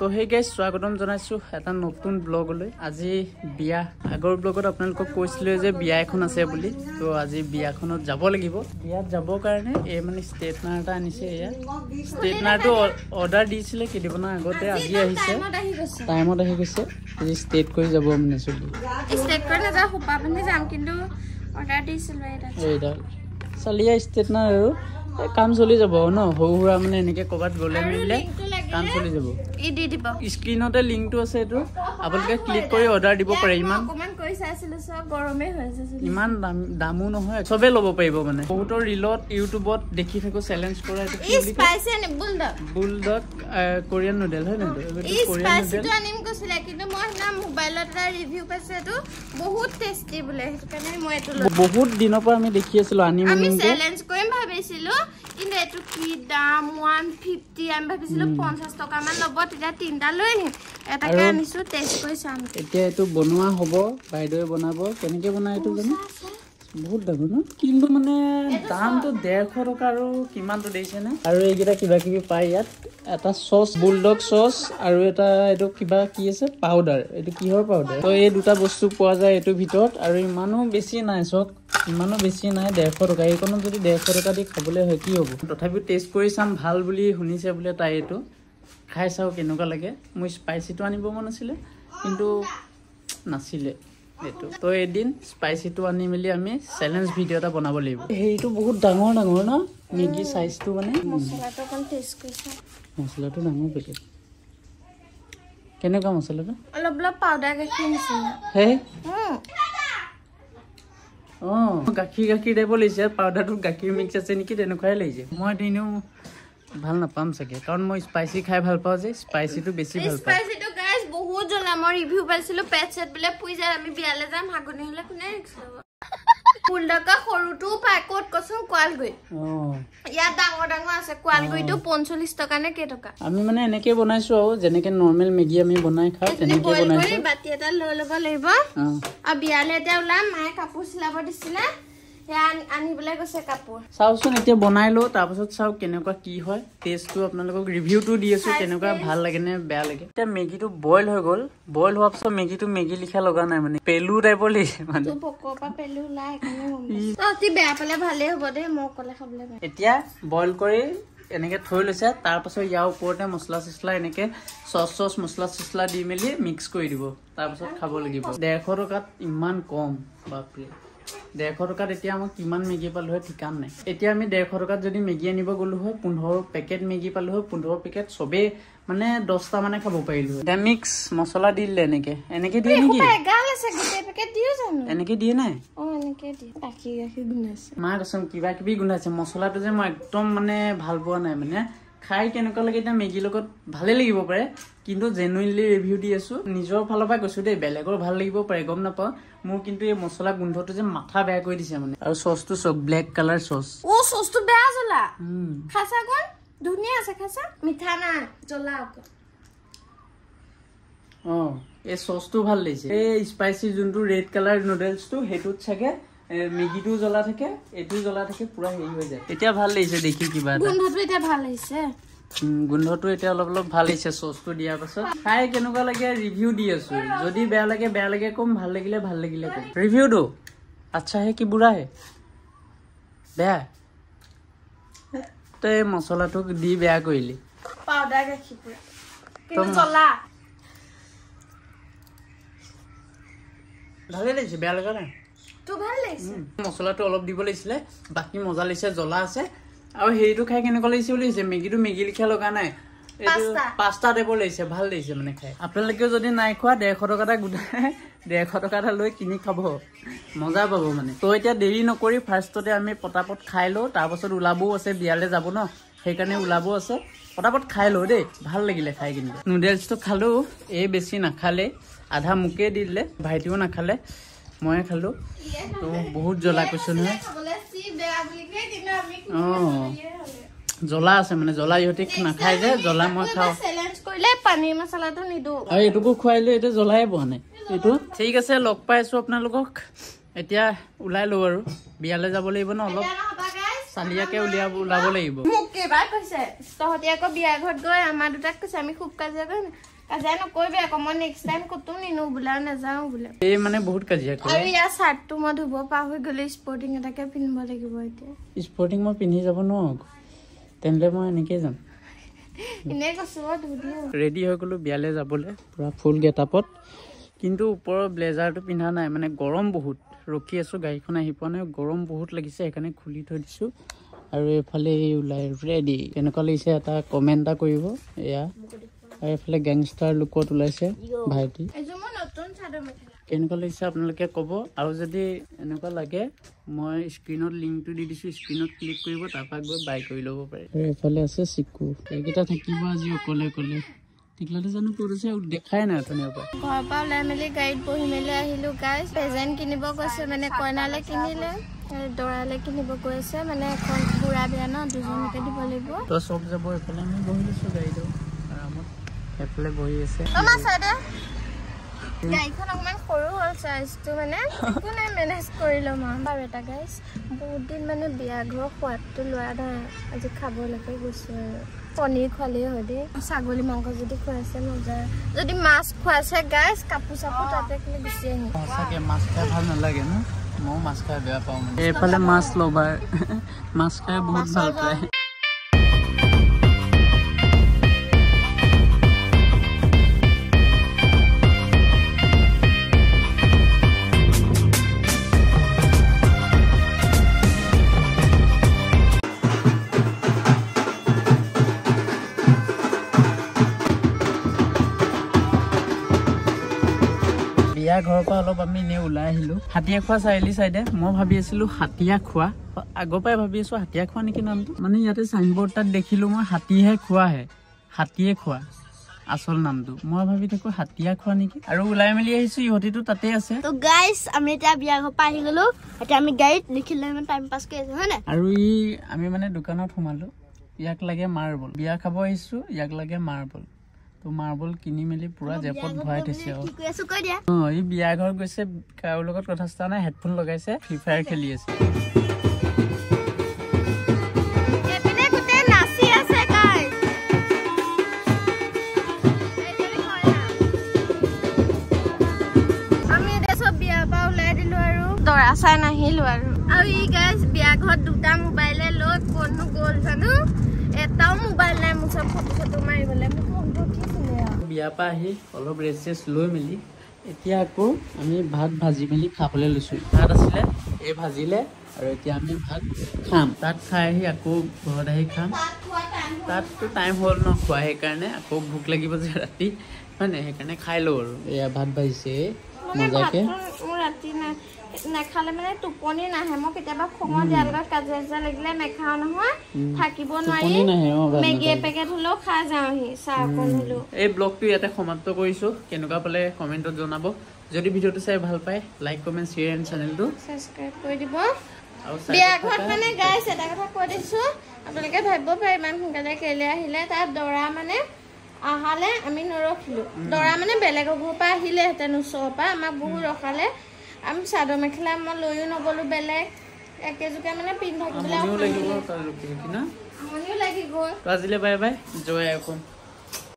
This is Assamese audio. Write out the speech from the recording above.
তো হে গাইজ স্বাগতম জনাইছো এটা নতুন ব্লগলৈ। আজি বিয়া আগৰ ব্লগত আপোনালোকক কৈছিলো যে বিয়া এখন আছে বুলি। তো আজি বিয়াখনত যাব লাগিব। বিয়াত যাবৰ কাৰণে এই মানে ষ্টেটনাৰ এটা আনিছে। এয়া ষ্টেটনাৰটো অৰ্ডাৰ দিছিলে কেইদিনমানৰ আগতে, আজি আহিছে, টাইমত আহি গৈছে। আজি ষ্টেট কৰি যাব মানে চলি ষ্টেট কৰি নাযাওঁ, সোপা পিন্ধি যাম, কিন্তু অৰ্ডাৰ দিছিলোঁ এইডাল চালিয়া ষ্টেটনাৰ আৰু কাম চলি যাব ন। সৰু সুৰা মানে এনেকে ক'ৰবাত গ'লে মিলিলে কাম চলি যাব। স্ক্ৰীনতে লিংকটো আছে, এইটো আপোনালোকে ক্লিক কৰি অৰ্ডাৰ দিব পাৰে। ইমান দামো নহয়, চবেই ল'ব পাৰিব মানে। বহুতৰ ৰিলত ইউটিউবত দেখি থাকো চেলেঞ্জ কৰা বুলডগ কোৰিয়ান নুডেল হয় নহয়। বহুত দিনৰ পৰা আমি দেখি আছিলো আনিম ভাবিছিলো, কিন্তু এইটো কি দাম 150 আমি ভাবিছিলো 50 টকা মান ল'ব, তেতিয়া তিনটা লৈ আহিম। এটাকে আনিছো, টেষ্ট কৰি চাম। এতিয়া এইটো বনোৱা হ'ব, বাইদেৱে বনাব। কেনেকে বনাই এইটো জানো, বহুত ডাঙৰ ন, কিন্তু মানে দামটো 150 টকা আৰু কিমানটো দিছে নে। আৰু এইকেইটা কিবা কিবি পাই ইয়াত। এটা চচ, বুলডগ চচ, আৰু এটা এইটো কিবা কি আছে পাউডাৰ। এইটো কিহৰ পাউডাৰ? তো এই দুটা বস্তু পোৱা যায় এইটোৰ ভিতৰত। আৰু ইমানো বেছি নাই, চক ইমানো বেছি নাই, 150 টকা। এইকণত যদি 150 টকা দি খাবলৈ হয় কি হ'ব। তথাপিও টেষ্ট কৰি চাম, ভাল বুলি শুনিছে বোলে তাই। এইটো খাই চাওঁ কেনেকুৱা লাগে। মোৰ স্পাইচিটো আনিব মন আছিলে, কিন্তু নাছিলে এইটো। তো এদিন স্পাইচিটো আনি মেলি আমি চেলেঞ্জ ভিডিঅ' এটা বনাব লাগিব। সেইটো বহুত ডাঙৰ ডাঙৰ ন, মেগী চাইজটো মানে। মছলাটো ডাঙৰ পেকেট। কেনেকুৱা মছলাটো? অলপ অলপ পাউডাৰ গাখীৰ নিচিনা। হে গাখীৰ গাখীৰ টাইপৰ লাগিছে। পাউডাৰটোত গাখীৰ মিক্স আছে নেকি, তেনেকুৱাই লাগিছে। মই এনেও ভাল নাপাম চাগে, কাৰণ মই স্পাইচি খাই ভাল পাওঁ যে। স্পাইচিটো বেছি ভাল পাওঁ। স্পাইচিটো গাইজ বহুত জ্বলা। মই ৰিভিউ পাইছিলো, পেট চেট বোলে পুই যায়। আমি বিয়ালৈ যাম, হাগনি হলে কোনে ৰিক্স ল'ব। ফুলডকা সৰুটোও পায়, ক'ত কচোন কোৱালগুৰি। ইয়াত ডাঙৰ ডাঙৰ আছে। কোৱালগুৰিটো 45 টকা নে কেইটকা। আমি মানে এনেকে বনাইছো আৰু যেনেকে নৰ্মেল মেগী আমি বনাই খাওঁ তেনেকে বনাইছো। বাতি এটা লৈ ল'ব লাগিব। আৰু বিয়ালৈ এতিয়া ওলাম। মায়ে কাপোৰ চিলাব দিছিলে, আনিবলৈ গৈছে কাপোৰ। চাওচোন এতিয়া বনাই লওঁ, তাৰপাছত চাওক কেনেকুৱা কি হয়। টেষ্টটো আপোনালোকক ৰিভিউটো দি আছো, কেনেকুৱা ভাল লাগে নে বেয়া লাগে। এতিয়া মেগীটো বইল হৈ গ'ল। বইল হোৱাৰ পিছত মেগীটো মেগী লিখা লগা নাই, মানে পেলু টাইপৰ লাগিছে মানে। বেয়া পালে ভালেই হ'ব দেই, মই অকলে খাবলৈ বেয়া। এতিয়া বইল কৰি এনেকে থৈ লৈছে। তাৰ পাছত ইয়াৰ ওপৰতে মছলা চছলা এনেকে চচ মছলা চছলা দি মেলি মিক্স কৰি দিব। তাৰপাছত খাব লাগিব। 150 টকাত ইমান কম, বাপৰে। 150 টকাত এতিয়া আমাক কিমান মেগী পালো হয় ঠিকান নাই। এতিয়া আমি 150 টকাত যদি মেগী আনিব গলো হয়, 15 পেকেট মেগী পালো হয়। 15 পেকেট চবেই মানে 10টা মানে খাব পাৰিলো হয়। এতিয়া মিক্স মছলা দি দিলে এনেকে এনেকে দিয়ে নেকি? এনেকে দিয়ে নাই? মা কচোন কিবা কিবি গোন্ধাইছে। মছলাটো যে মই একদম মানে ভাল পোৱা নাই। মানে খাই কেনেকুৱা লাগে এতিয়া, মেগীৰ লগত ভালে লাগিব পাৰে, কিন্তু জেনুইনলি ৰিভিউ দি আছো, নিজৰ ফালৰ পৰা কৈছো দেই। বেলেগৰ ভাল লাগিব পাৰে, গম নাপাওঁ। মোৰ কিন্তু এই মছলা গোন্ধটো যে মাথা বেয়া কৰি দিছে মানে। আৰু চচটো চব ব্লেক কালাৰ চচ। চচটো বেয়া জ্বলা। খাইছা কোন? ধুনীয়া আছে, খাইছা? মিঠা নাই, জ্বলা আকৌ। এই চচটো ভাল লাগিছে। এই স্পাইচি যোনটো ৰেড কালাৰ নুডলছটো, সেইটোত চাগে মেগীটো জ্বলা থাকে, এইটো জ্বলা থাকে, পুৰা হেৰি হৈ যায়। এতিয়া ভাল লাগিছে দেখি কিবা এটা। গোন্ধটো এতিয়া ভাল লাগিছে। গোন্ধটো এতিয়া অলপ অলপ ভাল লাগিছে চচটো দিয়াৰ পাছত। খাই কেনেকুৱা লাগে ৰিভিউ দি আছো। যদি বেয়া লাগে কম, ভাল লাগিলে কম। ৰিভিউটো আচ্ছা হে কি বুঢ়া হে? বেয়া তই মছলাটো দি বেয়া কৰিলি। পাউডাৰ গাখীৰ পুৰা, কিন্তু জ্বলা। ভালে লাগিছে, বেয়া লগা নাই। মছলাটো অলপ দিব লাগিছিলে, বাকী মজা লাগিছে, জ্বলা আছে। আৰু হেৰিটো খাই কেনেকুৱা লাগিছে বুলি কৈছে, মেগীটো মেগী লিখা লগা নাই, পাস্তা টাইপৰ লাগিছে। ভাল লাগিছে মানে খাই। আপোনালোকেও যদি নাই খোৱা, 150 টকা এটা গোটাই 150 টকা এটা লৈ কিনি খাব, মজা পাব মানে। তো এতিয়া দেৰি নকৰি ফাৰ্ষ্টতে আমি পটাপট খাই লওঁ। তাৰপাছত ওলাবও আছে, বিয়ালৈ যাব ন, সেইকাৰণে ওলাবও আছে। পটাপট খাই লওঁ দেই, ভাল লাগিলে খাই। কিন্তু নুডলছটো খালো, এই বেছি নাখালে, আধা মোকে দি দিলে, ভাইটিও নাখালে, ময়ে খালো। তো বহুত জ্বলা কৈছো নহয়। জ্বলা আছে মানে, জ্বলা ইহঁতে নাখায় যে, জ্বলা মই খাওঁ। আৰু এইটোকো খুৱাইলো, এইটো জ্বলাই পোৱা নাই এইটো। ঠিক আছে, লগ পাই আছো আপোনালোকক। এতিয়া ওলাই লওঁ আৰু, বিয়ালৈ যাব লাগিব ন অলপ। চালিয়াকে ওলাব লাগিব মোক কেইবাৰ কৈছে তহঁতি আকৌ বিয়া ঘৰত গৈ আমাৰ দুটাক কৈছে আমি খুব কাজিয়া কৰিম কাজিয়া নকৰিবি আকৌ মই নেক্সট টাইম ক'তো নিনো বোলে আৰু নাযাওঁ বোলে এই মানে বহুত কাজিয়া কৰে আৰু ইয়াৰ চাৰ্টটো মই ধুব পাহৰি গ'লে স্পৰ্টিং এটাকে পিন্ধিব লাগিব এতিয়া স্পৰ্টিং মই পিন্ধি যাব নোৱাৰো তেন্তে মই এনেকৈ যাম এনেই কৈছোঁ ধুই ৰেডি হৈ গ'লো বিয়ালৈ যাবলৈ পূৰা ফুল গেটআপত কিন্তু ওপৰৰ ব্লেজাৰটো পিন্ধা নাই মানে গৰম বহুত ৰখি আছোঁ গাড়ীখন আহি পোৱা নাই গৰম বহুত লাগিছে সেইকাৰণে খুলি থৈ দিছোঁ আৰু এইফালে ওলাই ৰেডি কেনেকুৱা লাগিছে এটা কমেণ্ট এটা কৰিব এয়া আৰু এইফালে গেংষ্টাৰ লুকত ওলাইছে ভাইটি কেনেকুৱা লাগিছে আপোনালোকে ক'ব আৰু যদি এনেকুৱা লাগে মই স্ক্ৰীণত লিংকটো দি দিছোঁ স্ক্ৰীণত ক্লিক কৰিব তাৰপৰা গৈ বাই কৰি ল'ব পাৰে আৰু এইফালে আছে চিকু এইকেইটা থাকিব আজি অকলে অকলে টিকলাটো জানো ক'ত আছে দেখাই নাই ধুনীয়া পৰা ঘৰৰ পৰা ওলাই মেলি গাড়ীত বহি মেলি আহিলোঁ গাইজ প্ৰেজেণ্ট কিনিব গৈছে মানে কইনালে কিনিলে দৰালে কিনিব গৈছে মানে এখন বুঢ়া বিয়া ন দুজনকে দিব লাগিব তই চব যাব এইফালে আমি বহি লৈছোঁ গাড়ীটো আৰামত এইফালে বহি আছে গাড়ীখন অকমান সৰু হ'ল চাইজটো মানে একো নাই মেনেজ কৰি ল'ম আৰু এটা গাইজ বহুত দিন মানে বিয়া ঘৰৰ সোৱাদটো লোৱা নাই আজি খাবলৈকে গৈছোঁ আৰু পনীৰ খোৱালেই হয় দেই ছাগলী মাংস যদি খুৱাইছে মজা যদি মাছ খুৱাইছে গাইজ কাপোৰ চাপোৰ তাতে খালি গুচি আহিম সঁচাকৈ মাছ খাই ভাল নালাগে ন ময়ো মাছ খাই বেয়া পাওঁ এইফালে মাছ ল'বাৰ মাছ খাই বহুত ভাল পায় বিয়া ঘৰৰ পৰা অলপ আমি এনেই ওলাই আহিলোঁ হাতীয়া খোৱা চাৰিআলি চাইডে মই ভাবি আছিলোঁ হাতীয়া খোৱা আগৰ পৰাই ভাবি আছোঁ হাতীয়া খোৱা নেকি নামটো মানে ইয়াতে চাইনবৰ্ড তাত দেখিলোঁ মই হাতীহে খোৱাহে হাতীয়ে খোৱা আচল নামটো মই ভাবি থাকোঁ হাতীয়া খোৱা নেকি আৰু ওলাই মেলি আহিছোঁ ইহঁতিটো তাতে আছে তো গাইজ আমি এতিয়া বিয়া ঘৰৰ পৰা আহি গ'লোঁ এতিয়া আমি গাড়ীত লিখিলে মানে টাইম পাছ কৰি আছোঁ হয় নাই আৰু আমি মানে দোকানত সোমালোঁ ইয়াক লাগে মাৰ্বল বিয়া খাব আহিছোঁ ইয়াক লাগে মাৰ্বল তো মাৰ্বল কিনি মেলি পুৰা জেপত ভৰাই থৈছে এই বিয়া ঘৰ গৈছে কাৰো লগত কথা চথা নাই হেডফোন লগাইছে ফ্ৰী ফায়াৰ খেলি আছে দৰা চাই নাহিলোঁ আৰু ই গাইজ বিয়া ঘৰত দুটা মোবাইলে লৈ ক'তনো গ'ল জানো এটাও মোবাইল নাই মোক চব ফটো ফটো মাৰিবলৈ মোক ফোনটো উঠিছিলে বিয়াৰ পৰা আহি অলপ ৰেষ্ট লৈ মেলি এতিয়া আকৌ আমি ভাত ভাজি মেলি খাবলৈ লৈছোঁ ভাত আছিলে এই ভাজিলে আৰু এতিয়া আমি ভাত খাম তাত খাই আহি আকৌ ঘৰত আহি খাম তাততো টাইম হ'ল ন খোৱা সেইকাৰণে আকৌ ভোক লাগিব যে ৰাতি হয় নাই সেইকাৰণে খাই লওঁ আৰু এয়া ভাত ভাজিছে মজাকে মোৰ ৰাতি নাখালে মানে টোপনি নাহে মই কেতিয়াবা খঙৰ দিয়াৰ লগত কাজিয়া চাজিয়া লাগিলে নাখাওঁ নহয় থাকিব নোৱাৰি মেগী এপেকেট হ'লেও খাই যাওঁহি চাহ অকণ হ'লেও এই ব্লগটো ইয়াতে সমাপ্ত কৰিছোঁ কেনেকুৱা পালে কমেণ্টত জনাব যদি ভিডিঅ'টো চাই ভাল পায় লাইক কমেণ্ট শ্বেয়াৰ এণ্ড চেনেলটো ছাবস্ক্ৰাইব কৰি দিব বিয়া ঘৰত মানে গাইজ এটা কথা কৈ দিছোঁ আপোনালোকে ভাবিব পাৰে ইমান সোনকালে কেলৈ আহিলে তাত দৰা মানে আহালে আমি নৰখিলোঁ দৰা মানে বেলেগৰ ঘৰৰ পৰা আহিলেহেঁতেন ওচৰৰ পৰা আমাক বহুত ৰখালে আমি চাদৰ মেখেলা মই লৈও নগ'লোঁ বেলেগ একেজোকে মানে পিন্ধি থাকিবলৈ আমনিও লাগি গ'ল আজিলৈ বাই বাই জয় আই অসম